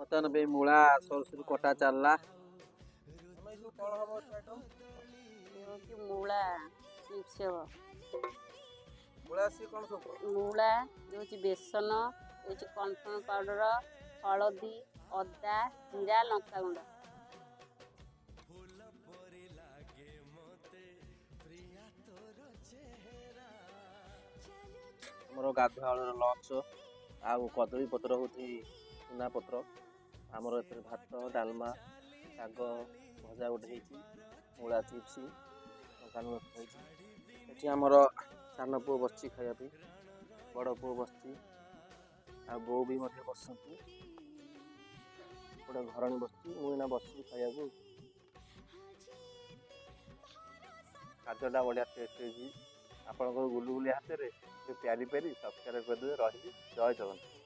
ବର୍ତ୍ତମାନ ପାଇଁ ମୂଳା ସରୁ କଟା ଚାଲିଲା। ମୂଳା ଚିପ୍ସ ହବ। ମୂଳା ସିଏ କଣ ସବୁ? ମୂଳା ହେଉଛି ବେସନ, ହେଉଛି କର୍ଣ୍ଣଫ୍ଲୋର ପାଉଡର, ହଳଦୀ, ଅଦା, ଜିରା, ଲଙ୍କାଗୁଣ୍ଡ। ଆମର ଗାଧୁଆଳର ଲଞ୍ଚ ଆଉ କଦଳୀ ପତ୍ର ହେଉଛି ଚୁନା ପତ୍ର। ଆମର ଏଥିରେ ଭାତ, ଡାଲମା, ଶାଗ ଭଜା ଗୋଟେ ହେଇଛି, ମୂଳା ଚିପ୍ସ, ଲଙ୍କା ଲୁଣ ହେଇଛି। ଏଠି ଆମର ସାନ ପୁଅ ବସିଛି ଖାଇବା ପାଇଁ, ବଡ଼ ପୁଅ ବସିଛି, ଆଉ ବୋଉ ବି ମଧ୍ୟ ବସିଛନ୍ତି। ଗୋଟେ ଘରଣୀ ବସିଛି, ମୁଁ ଏଇନା ବସିଛି ଖାଇବାକୁ। ଖାଦ୍ୟଟା ବଢ଼ିଆ ଟେଷ୍ଟ ହେଇଛି। ଆପଣଙ୍କର ଗୁଲୁଗୁଲି ହାତରେ ପ୍ୟାରି ସବସ୍କ୍ରାଇବ୍ କରିଦେବେ। ରହିଲି, ଜୟ ଜଗନ୍ନାଥ।